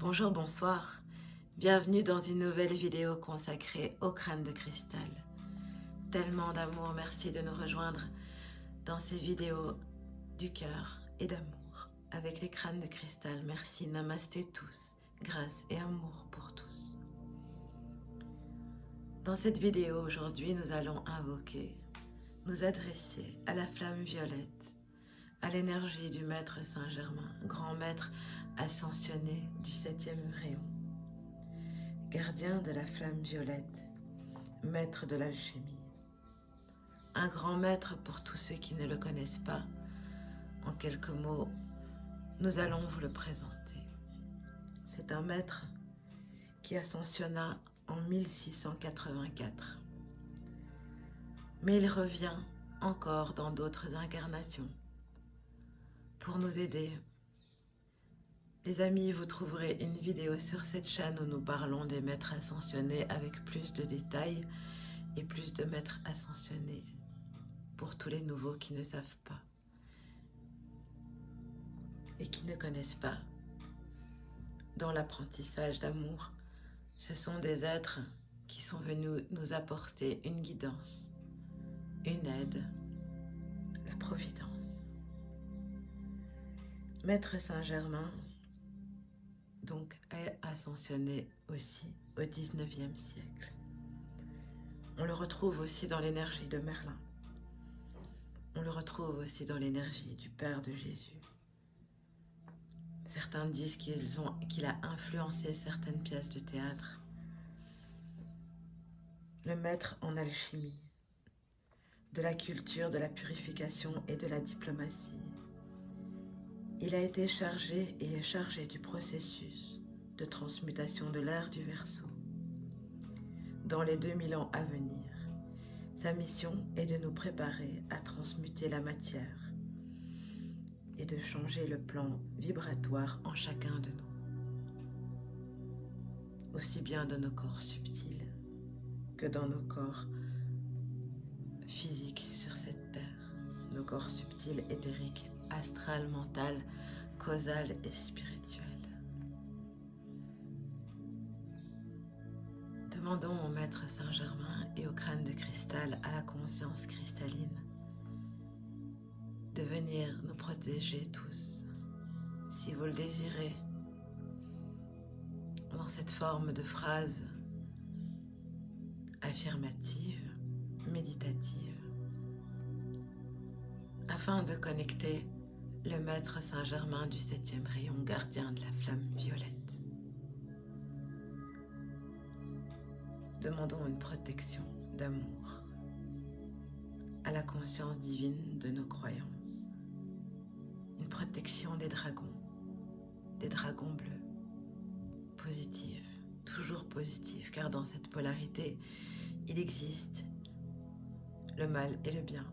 Bonjour, bonsoir. Bienvenue dans une nouvelle vidéo consacrée au crâne de cristal. Tellement d'amour, merci de nous rejoindre dans ces vidéos du cœur et d'amour avec les crânes de cristal. Merci, namasté tous, grâce et amour pour tous. Dans cette vidéo aujourd'hui, nous allons invoquer, nous adresser à la flamme violette, à l'énergie du Maître Saint-Germain, grand maître ascensionné du 7e rayon, gardien de la flamme violette, maître de l'alchimie. Un grand maître pour tous ceux qui ne le connaissent pas. En quelques mots, nous allons vous le présenter. C'est un maître qui ascensionna en 1684. Mais il revient encore dans d'autres incarnations pour nous aider. Les amis, vous trouverez une vidéo sur cette chaîne où nous parlons des maîtres ascensionnés avec plus de détails et plus de maîtres ascensionnés pour tous les nouveaux qui ne savent pas et qui ne connaissent pas. Dans l'apprentissage d'amour, ce sont des êtres qui sont venus nous apporter une guidance, une aide, la providence. Maître Saint-Germain donc est ascensionné aussi au 19e siècle. On le retrouve aussi dans l'énergie de Merlin. On le retrouve aussi dans l'énergie du Père de Jésus. Certains disent qu'il a influencé certaines pièces de théâtre. Le maître en alchimie, de la culture, de la purification et de la diplomatie. Il a été chargé et est chargé du processus de transmutation de l'ère du Verseau. Dans les 2000 ans à venir, sa mission est de nous préparer à transmuter la matière et de changer le plan vibratoire en chacun de nous, aussi bien dans nos corps subtils que dans nos corps physiques sur cette terre, nos corps subtils, éthériques, astral, mental, causal et spirituel. Demandons au Maître Saint-Germain et au crâne de cristal, à la conscience cristalline, de venir nous protéger tous, si vous le désirez, dans cette forme de phrase affirmative, méditative, afin de connecter le Maître Saint-Germain du 7e rayon, gardien de la flamme violette. Demandons une protection d'amour à la conscience divine de nos croyances. Une protection des dragons bleus, positifs, toujours positifs, car dans cette polarité, il existe le mal et le bien.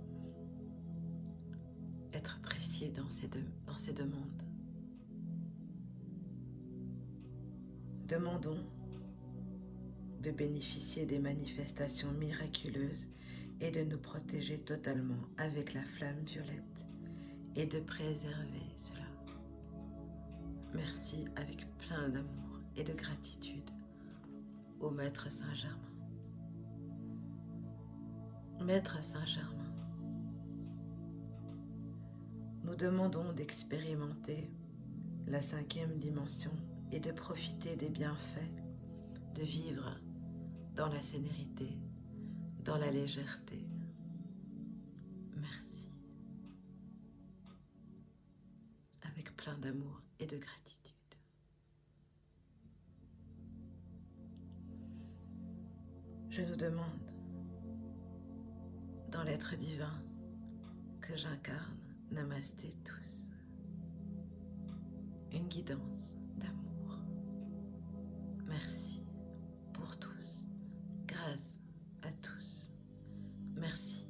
Être précis dans ces deux mondes. Demandons de bénéficier des manifestations miraculeuses et de nous protéger totalement avec la flamme violette et de préserver cela. Merci avec plein d'amour et de gratitude au Maître Saint-Germain. Maître Saint-Germain, nous demandons d'expérimenter la 5e dimension et de profiter des bienfaits, de vivre dans la sérénité, dans la légèreté. Merci. Avec plein d'amour et de gratitude. Je nous demande, dans l'être divin que j'incarne, namasté tous, une guidance d'amour. Merci pour tous, grâce à tous. Merci,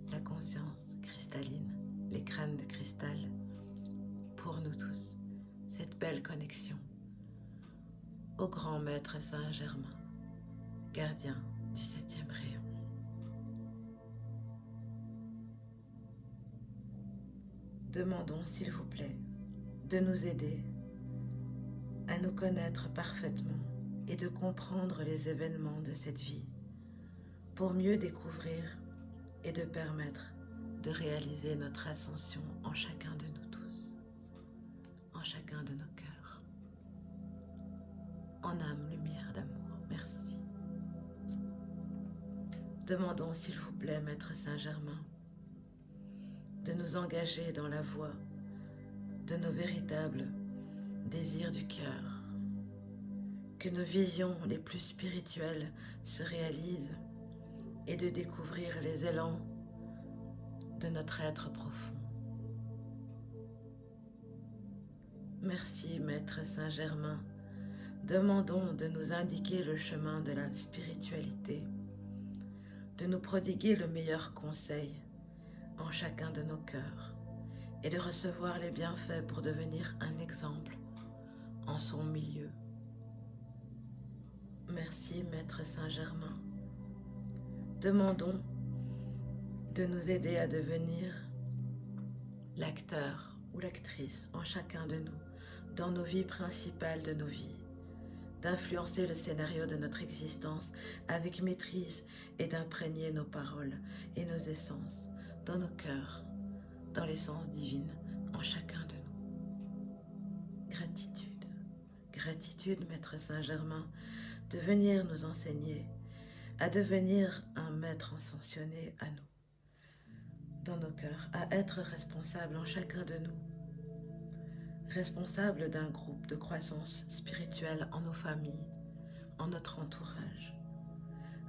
la conscience cristalline, les crânes de cristal, pour nous tous, cette belle connexion au grand Maître Saint-Germain, gardien du 7e rayon. Demandons, s'il vous plaît, de nous aider à nous connaître parfaitement et de comprendre les événements de cette vie pour mieux découvrir et de permettre de réaliser notre ascension en chacun de nous tous, en chacun de nos cœurs, en âme, lumière, d'amour. Merci. Demandons s'il vous plaît, Maître Saint-Germain, de nous engager dans la voie de nos véritables désirs du cœur, que nos visions les plus spirituelles se réalisent et de découvrir les élans de notre être profond. Merci, Maître Saint-Germain. Demandons de nous indiquer le chemin de la spiritualité, de nous prodiguer le meilleur conseil en chacun de nos cœurs et de recevoir les bienfaits pour devenir un exemple en son milieu. Merci, Maître Saint-Germain. Demandons de nous aider à devenir l'acteur ou l'actrice en chacun de nous, dans nos vies principales de nos vies, d'influencer le scénario de notre existence avec maîtrise et d'imprégner nos paroles et nos essences dans nos cœurs, dans l'essence divine en chacun de nous. Gratitude, gratitude, Maître Saint-Germain, de venir nous enseigner à devenir un maître ascensionné à nous, dans nos cœurs, à être responsable en chacun de nous, responsable d'un groupe de croissance spirituelle en nos familles, en notre entourage,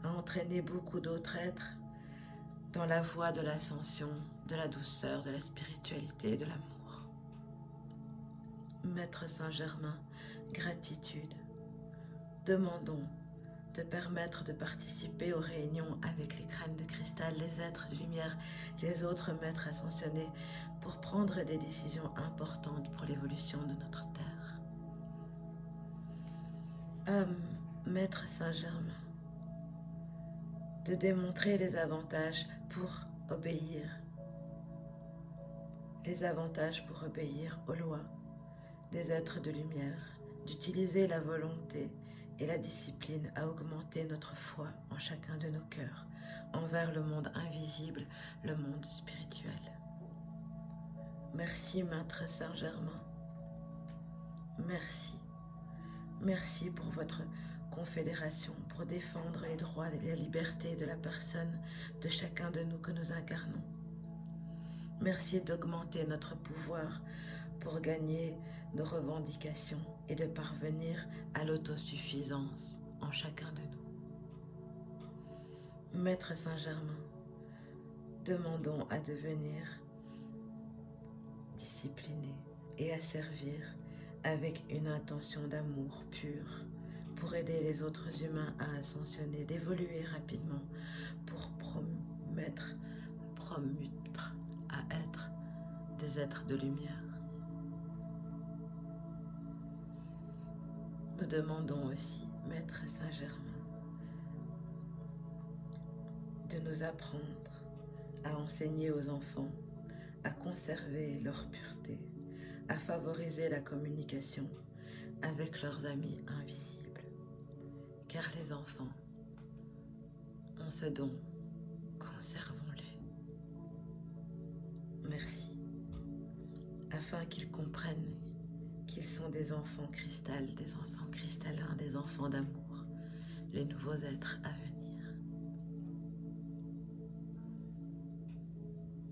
à entraîner beaucoup d'autres êtres dans la voie de l'ascension, de la douceur, de la spiritualité et de l'amour. Maître Saint-Germain, gratitude. Demandons de permettre de participer aux réunions avec les crânes de cristal, les êtres de lumière, les autres maîtres ascensionnés pour prendre des décisions importantes pour l'évolution de notre terre. Maître Saint-Germain, de démontrer les avantages pour obéir, aux lois des êtres de lumière, d'utiliser la volonté et la discipline à augmenter notre foi en chacun de nos cœurs envers le monde invisible, le monde spirituel. Merci, Maître Saint-Germain. Merci. Merci pour votre confédération, pour défendre les droits et la liberté de la personne, de chacun de nous que nous incarnons. Merci d'augmenter notre pouvoir pour gagner nos revendications et de parvenir à l'autosuffisance en chacun de nous. Maître Saint-Germain, demandons à devenir disciplinés et à servir avec une intention d'amour pur pour aider les autres humains à ascensionner, d'évoluer rapidement, pour promettre à être des êtres de lumière. Nous demandons aussi, Maître Saint-Germain, de nous apprendre à enseigner aux enfants à conserver leur pureté, à favoriser la communication avec leurs amis invisibles. Car les enfants ont ce don, conservons-les. Merci. Afin qu'ils comprennent qu'ils sont des enfants cristal, des enfants cristallins, des enfants d'amour, les nouveaux êtres à venir.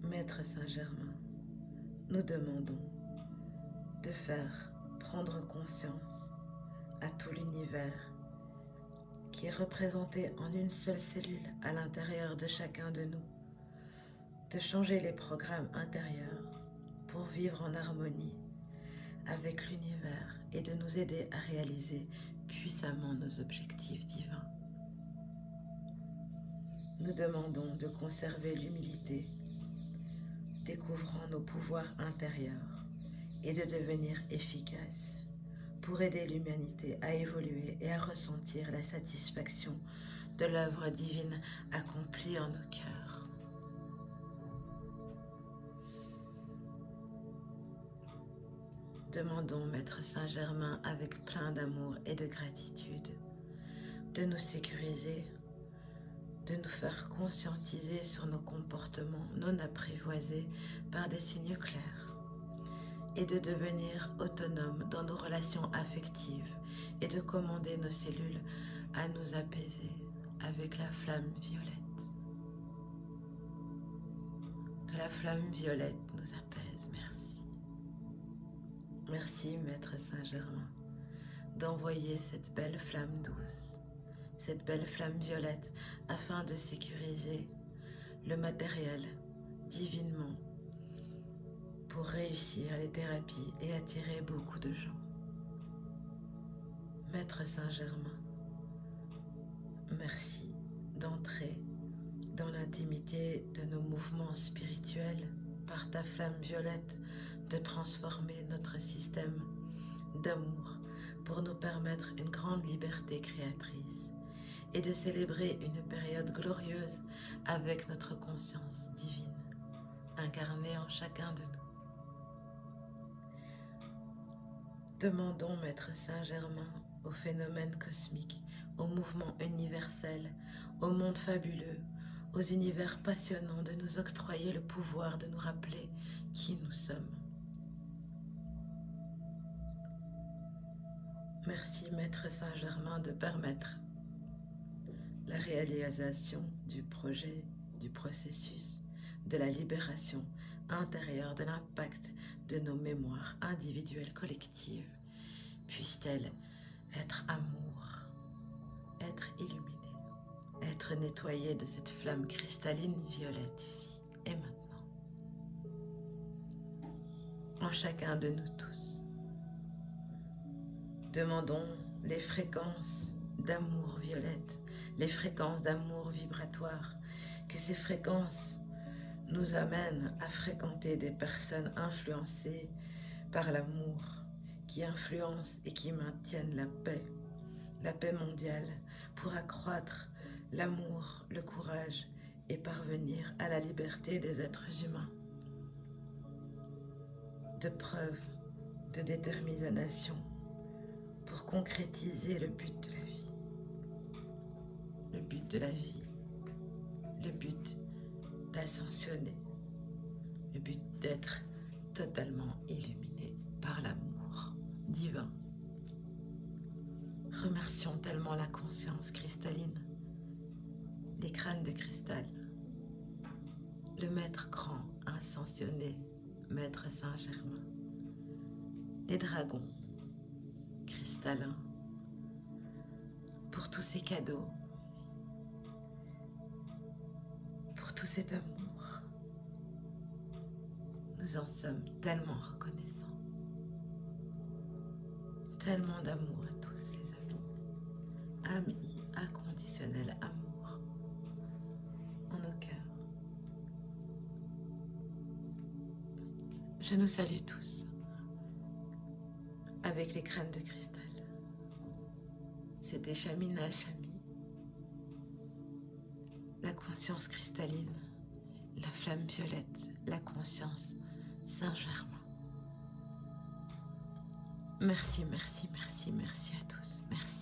Maître Saint-Germain, nous demandons de faire prendre conscience à tout l'univers qui est représenté en une seule cellule à l'intérieur de chacun de nous, de changer les programmes intérieurs pour vivre en harmonie avec l'univers et de nous aider à réaliser puissamment nos objectifs divins. Nous demandons de conserver l'humilité, découvrant nos pouvoirs intérieurs et de devenir efficaces pour aider l'humanité à évoluer et à ressentir la satisfaction de l'œuvre divine accomplie en nos cœurs. Demandons, Maître Saint-Germain, avec plein d'amour et de gratitude, de nous sécuriser, de nous faire conscientiser sur nos comportements non apprivoisés par des signes clairs, et de devenir autonomes dans nos relations affectives et de commander nos cellules à nous apaiser avec la flamme violette. Que la flamme violette nous apaise, merci. Merci, Maître Saint-Germain, d'envoyer cette belle flamme douce, cette belle flamme violette, afin de sécuriser le matériel divinement pour réussir les thérapies et attirer beaucoup de gens. Maître Saint-Germain, merci d'entrer dans l'intimité de nos mouvements spirituels par ta flamme violette, de transformer notre système d'amour pour nous permettre une grande liberté créatrice et de célébrer une période glorieuse avec notre conscience divine, incarnée en chacun de nous. Demandons, Maître Saint-Germain, aux phénomènes cosmiques, au mouvement universel, au monde fabuleux, aux univers passionnants de nous octroyer le pouvoir de nous rappeler qui nous sommes. Merci, Maître Saint-Germain, de permettre la réalisation du projet, du processus, de la libération intérieure, de l'impact de nos mémoires individuelles collectives. Puisse-t-elle être amour, être illuminée, être nettoyée de cette flamme cristalline violette ici et maintenant, en chacun de nous tous. Demandons les fréquences d'amour violette, les fréquences d'amour vibratoire, que ces fréquences nous amènent à fréquenter des personnes influencées par l'amour, qui influencent et qui maintiennent la paix mondiale, pour accroître l'amour, le courage et parvenir à la liberté des êtres humains. De preuves de détermination pour concrétiser le but de la vie. Le but de la vie, le but d'ascensionner, le but d'être totalement illuminé par l'amour divin. Remercions tellement la conscience cristalline, les crânes de cristal, le maître grand ascensionné, Maître Saint-Germain, les dragons cristallins, pour tous ces cadeaux, pour tout cet amour. Nous en sommes tellement reconnaissants. Tellement d'amour à tous les amis. Amis inconditionnel, amour en nos cœurs. Je nous salue tous avec les crânes de cristal. C'était Shamina Shami, la conscience cristalline, la flamme violette, la conscience Saint-Germain. Merci, merci, merci, merci à tous. Merci.